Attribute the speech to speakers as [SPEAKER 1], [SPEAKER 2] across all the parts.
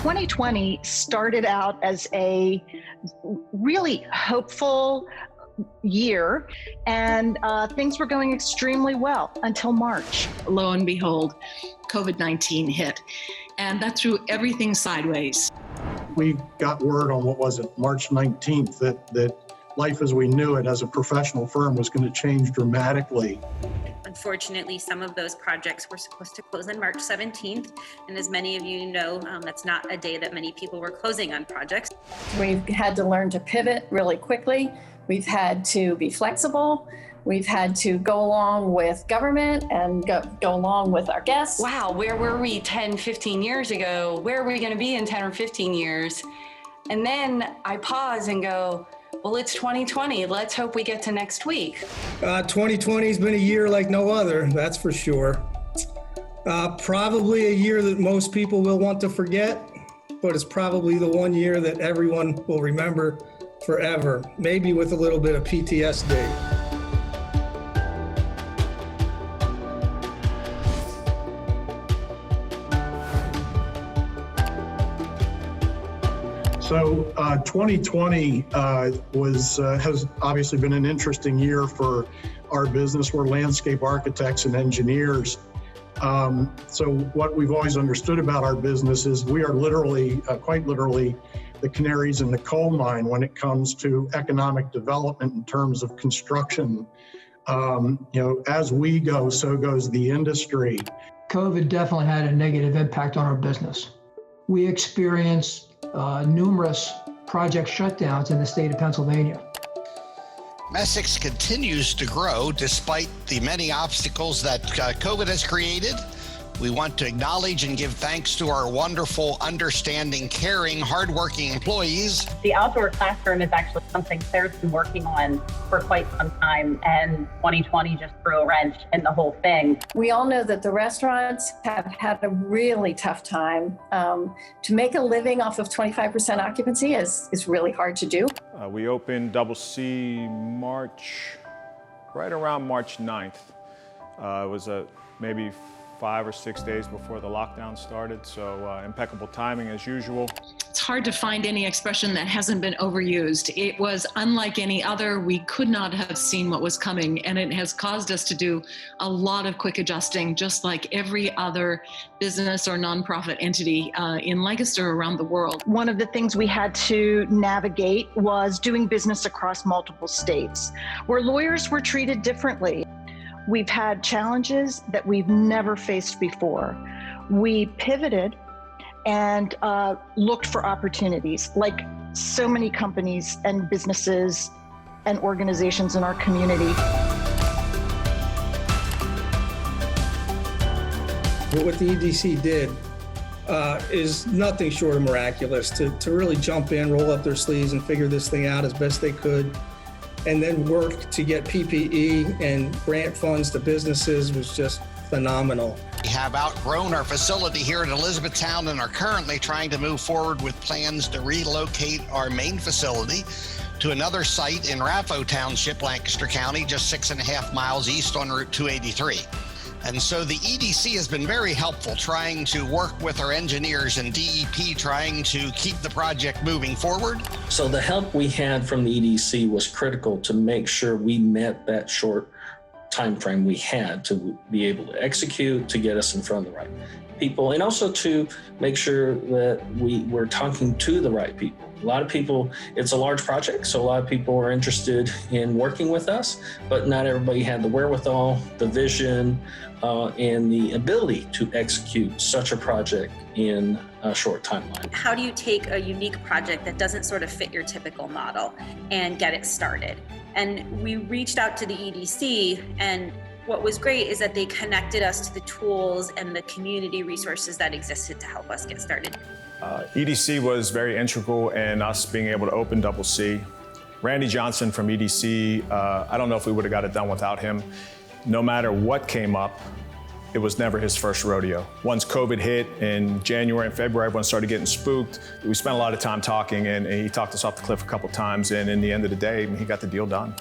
[SPEAKER 1] 2020 started out as a really hopeful year, and things were going extremely well until March.
[SPEAKER 2] Lo and behold, COVID-19 hit, and that threw everything sideways.
[SPEAKER 3] We got word on, March 19th, that life as we knew it as a professional firm was going to change dramatically.
[SPEAKER 4] Unfortunately, some of those projects were supposed to close on March 17th. And as many of you know, that's not a day that many people were closing on projects.
[SPEAKER 5] We've had to learn to pivot really quickly. We've had to be flexible. We've had to go along with government and go along with our guests.
[SPEAKER 6] Wow, where were we 10, 15 years ago? Where are we going to be in 10 or 15 years? And then I pause and go, well, it's 2020. Let's hope we get to next week.
[SPEAKER 7] 2020 has been a year like no other, that's for sure. Probably a year that most people will want to forget, but it's probably the one year that everyone will remember forever, maybe with a little bit of PTSD.
[SPEAKER 3] So 2020 has obviously been an interesting year for our business. We're landscape architects and engineers. So what we've always understood about our business is we are literally, quite literally, the canaries in the coal mine when it comes to economic development in terms of construction. As we go, so goes the industry.
[SPEAKER 8] COVID definitely had a negative impact on our business. We experienced numerous project shutdowns in the state of Pennsylvania.
[SPEAKER 9] Messex continues to grow despite the many obstacles that COVID has created. We want to acknowledge and give thanks to our wonderful, understanding, caring, hardworking employees.
[SPEAKER 10] The outdoor classroom is actually something Claire's been working on for quite some time, and 2020 just threw a wrench in the whole thing.
[SPEAKER 5] We all know that the restaurants have had a really tough time. To make a living off of 25% occupancy is really hard to do.
[SPEAKER 11] We opened Double C right around March 9th. It was maybe 5 or 6 days before the lockdown started, so impeccable timing as usual.
[SPEAKER 2] It's hard to find any expression that hasn't been overused. It was unlike any other. We could not have seen what was coming, and it has caused us to do a lot of quick adjusting, just like every other business or nonprofit entity in Lancaster around the world.
[SPEAKER 1] One of the things we had to navigate was doing business across multiple states, where lawyers were treated differently. We've had challenges that we've never faced before. We pivoted and looked for opportunities, like so many companies and businesses and organizations in our community.
[SPEAKER 7] What the EDC did is nothing short of miraculous. To really jump in, roll up their sleeves and figure this thing out as best they could, and then work to get PPE and grant funds to businesses was just phenomenal.
[SPEAKER 9] We have outgrown our facility here in Elizabethtown and are currently trying to move forward with plans to relocate our main facility to another site in Raffo Township, Lancaster County, just 6.5 miles east on Route 283. And so the EDC has been very helpful, trying to work with our engineers and DEP, trying to keep the project moving forward.
[SPEAKER 12] So the help we had from the EDC was critical to make sure we met that short time frame we had to be able to execute, to get us in front of the right people, and also to make sure that we were talking to the right people. A lot of people, it's a large project, so a lot of people are interested in working with us, but not everybody had the wherewithal, the vision, and the ability to execute such a project in a short timeline.
[SPEAKER 4] How do you take a unique project that doesn't sort of fit your typical model and get it started? And we reached out to the EDC, and what was great is that they connected us to the tools and the community resources that existed to help us get started.
[SPEAKER 11] EDC was very integral in us being able to open Double C. Randy Johnson from EDC, I don't know if we would have got it done without him. No matter what came up, it was never his first rodeo. Once COVID hit in January and February, everyone started getting spooked. We spent a lot of time talking, and he talked us off the cliff a couple times, and in the end of the day, he got the deal done.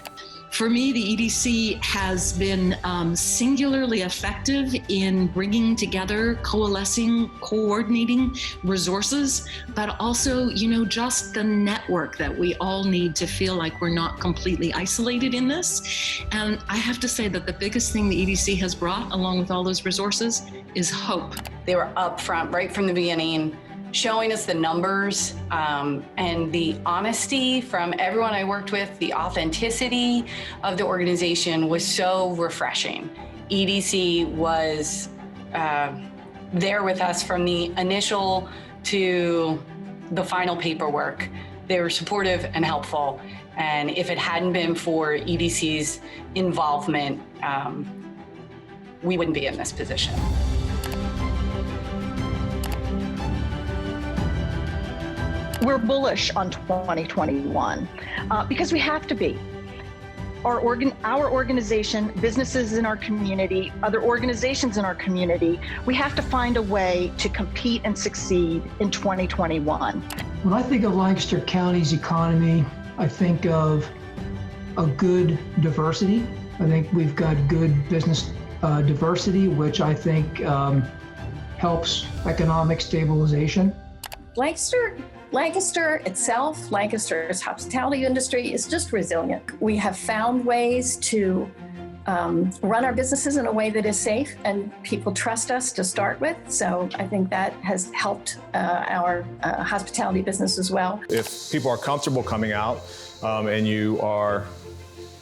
[SPEAKER 2] For me, the EDC has been singularly effective in bringing together, coalescing, coordinating resources, but also, just the network that we all need to feel like we're not completely isolated in this. And I have to say that the biggest thing the EDC has brought, along with all those resources, is hope.
[SPEAKER 6] They were upfront right from the beginning, showing us the numbers and the honesty from everyone I worked with. The authenticity of the organization was so refreshing. EDC was there with us from the initial to the final paperwork. They were supportive and helpful. And if it hadn't been for EDC's involvement, we wouldn't be in this position.
[SPEAKER 1] We're bullish on 2021 because we have to be. Our organization, businesses in our community, other organizations in our community, we have to find a way to compete and succeed in 2021.
[SPEAKER 8] When I think of Lancaster County's economy, I think of a good diversity. I think we've got good business diversity, which I think helps economic stabilization.
[SPEAKER 5] Lancaster itself, Lancaster's hospitality industry is just resilient. We have found ways to run our businesses in a way that is safe, and people trust us to start with. So I think that has helped our hospitality business as well.
[SPEAKER 11] If people are comfortable coming out and you are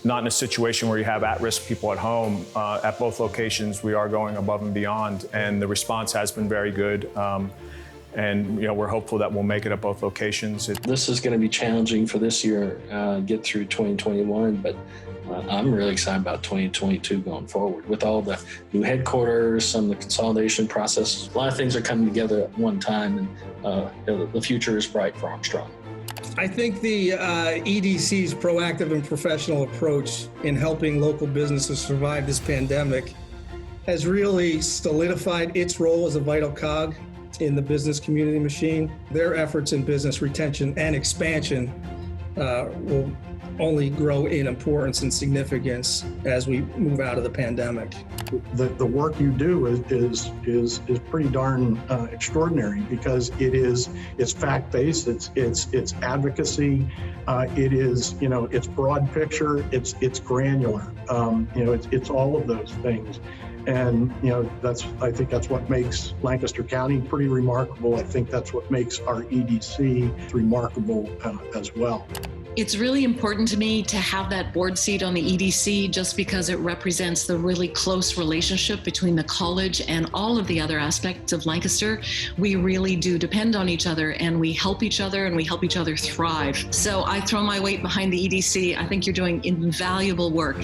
[SPEAKER 11] not in a situation where you have at-risk people at home, at both locations, we are going above and beyond, and the response has been very good. And we're hopeful that we'll make it at both locations.
[SPEAKER 12] This is going to be challenging for this year, get through 2021, but I'm really excited about 2022 going forward. With all the new headquarters, some of the consolidation process, a lot of things are coming together at one time, and the future is bright for Armstrong.
[SPEAKER 7] I think the EDC's proactive and professional approach in helping local businesses survive this pandemic has really solidified its role as a vital cog in the business community machine. Their efforts in business retention and expansion will only grow in importance and significance as we move out of the pandemic.
[SPEAKER 3] The work you do is pretty darn extraordinary, because it's fact-based, it's advocacy, it is it's broad picture, it's granular, it's all of those things. And I think that's what makes Lancaster County pretty remarkable. I think that's what makes our EDC remarkable as well.
[SPEAKER 2] It's really important to me to have that board seat on the EDC, just because it represents the really close relationship between the college and all of the other aspects of Lancaster. We really do depend on each other, and we help each other, and we help each other thrive. So I throw my weight behind the EDC. I think you're doing invaluable work.